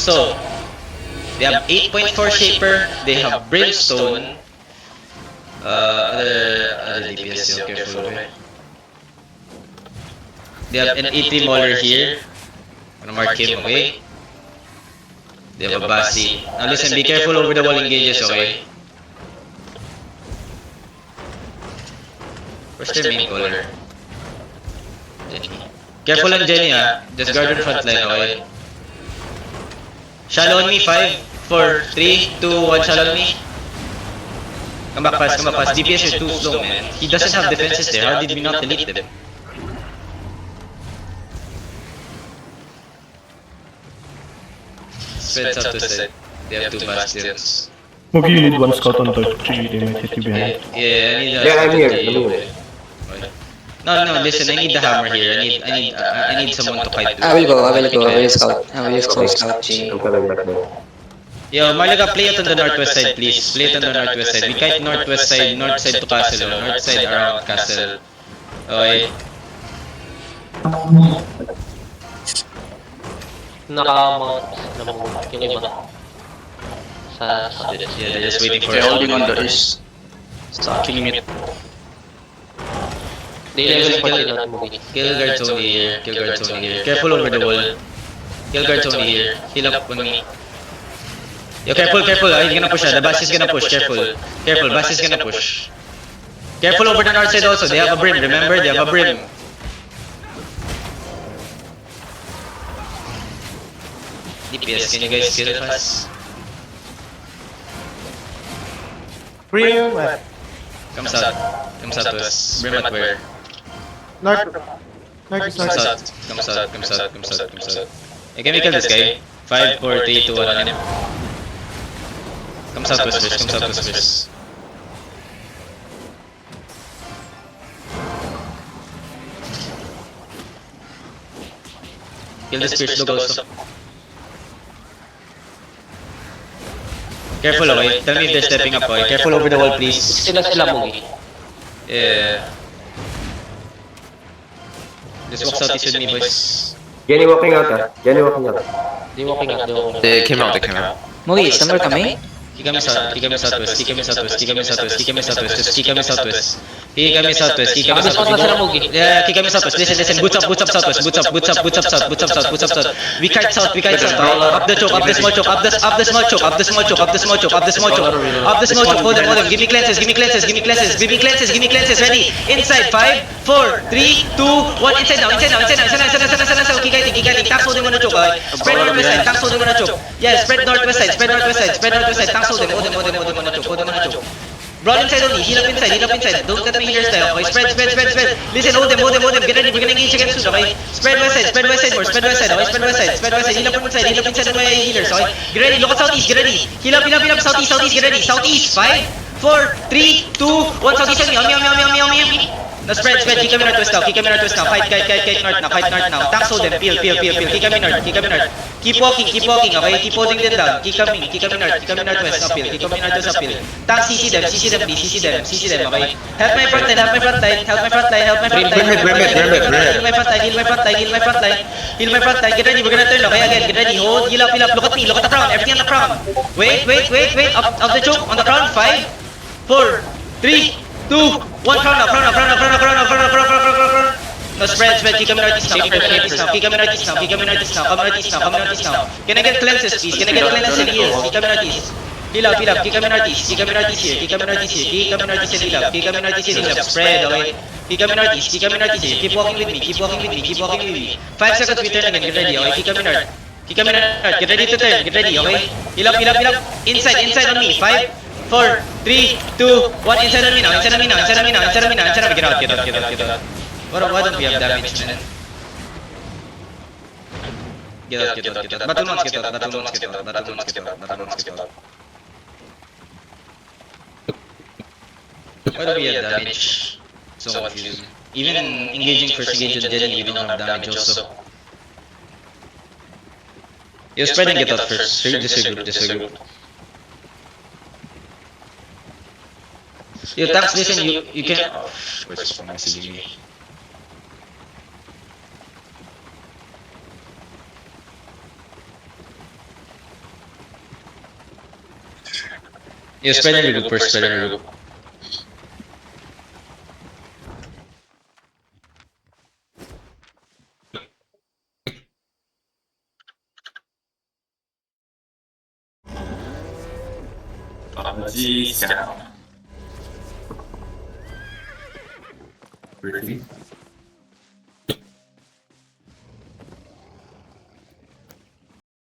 So, they have 8.4 Shaper, they have Brimstone, other DPS, you're careful, okay? They have an 80 Mauler here. I'm gonna mark him, okay? They have a Basi. Now listen, be careful over the wall engages, okay? Where's their main caller? Jenny. Careful on Jenny, just guard on front line, okay? Shallow on me, 5, 4, 3, 2, 1, shallow on me. Come back fast, come back fast. DPS are too slow, man. He doesn't have defenses there. How did we not delete them? Spreads out to side. They have 2 bastions. Maybe you need one scout on the tree, they might hit you behind. Yeah, I need a I'm here, to I'm you. here. No, listen, I need the hammer here. I need someone to fight with. I will scout. I will go scout G. I'm coming back now. Yo, Malaga, play it on the northwest side, please. Play it on the northwest side. We kite northwest side, north side to castle, north side around castle. Okay. Nakamount naman yung iba. Sa Yeah, they're just waiting for They're holding on the east. Stacking it. level 40 na movie. Kill guards only here. Kill guards only here. Careful over the wall. Kill guards only here. Heal up on me. Yo, careful. He's gonna push. The Bass is gonna push. Careful. Bass is gonna push. Careful over the north side also. They have a brim. Remember, they have a brim. DPS, can you guys kill fast? Brim at Comes out to us. Brim at where? north. North is Comes north. out. Hey, can we kill this guy? 5, 4, 3, 2, 1 on him. Comes out to us first. Kill the Spears, look also. Careful, okay? Tell me if they're stepping up, okay? Careful over the wall, please. Sila movie. Yeah. Just walk southeast with me, boys. Jenny walking out, Jenny walking out. Di walking out. They came out. Mugi, somewhere kami? Keep coming southwest. Just keep coming southwest. Keep coming southwest. Keep coming southwest. Yeah, keep coming southwest. Listen. Boots up southwest. Boots up south. We kite south. Up the choke. Up the small choke. Up the small choke. Hold them. Give me cleanses. Ready. Inside. 5, 4, 3, 2, 1. Inside now. Keep guiding. Tanks holding on the choke. Spread northwest side. Tanks holding on the choke. Yeah, spread northwest side. Tanks hold them on the choke. Brawl inside only, heal up inside. Don't let me healers die, okay? Spread. Listen, hold them. Get ready, we're gonna engage again soon, okay? Spread west side more, spread west side. Heal up inside of my healers, okay? Get ready, look at southeast, get ready. Heal up, southeast, get ready. Southeast, 5, 4, 3, 2, 1, southeast on me. Now spread, keep coming northwest now, fight north now, tanks hold them, peel, keep coming north, keep walking, okay, keep holding them down, keep coming northwest, uphill, tanks CC them, okay, help my front line, heal my front line, get ready, we're gonna turn, okay, again, get ready, hold, heal up, look at the crown, everything on the crown, wait, up the choke, on the crown, 5, 4, 3, 2, 1, crown now. No, spread, keep coming northeast now. Come northeast now. Can I get cleanses, please? Keep coming northeast. Heal up, keep coming northeast here. Keep coming northeast and heal up. Spread, okay? Keep coming northeast here. Keep walking with me. 5 seconds, we turn again. Get ready, okay? Keep coming north. Get ready to turn. Get ready, okay? Heal up. Inside on me. 5, 4, 3, 2, 1. Inside on me now. Get out. Why don't we have damage, man? Get out. Battle monks get out. Why don't we have damage? So confusing. Even engaging first engage on Jenny, we don't have damage also. You spread and get out first. Just a group. Your tanks, listen, you can... Where's the messaging me? Yeah, spread and regroup first, spread and regroup. G 下。Retreat.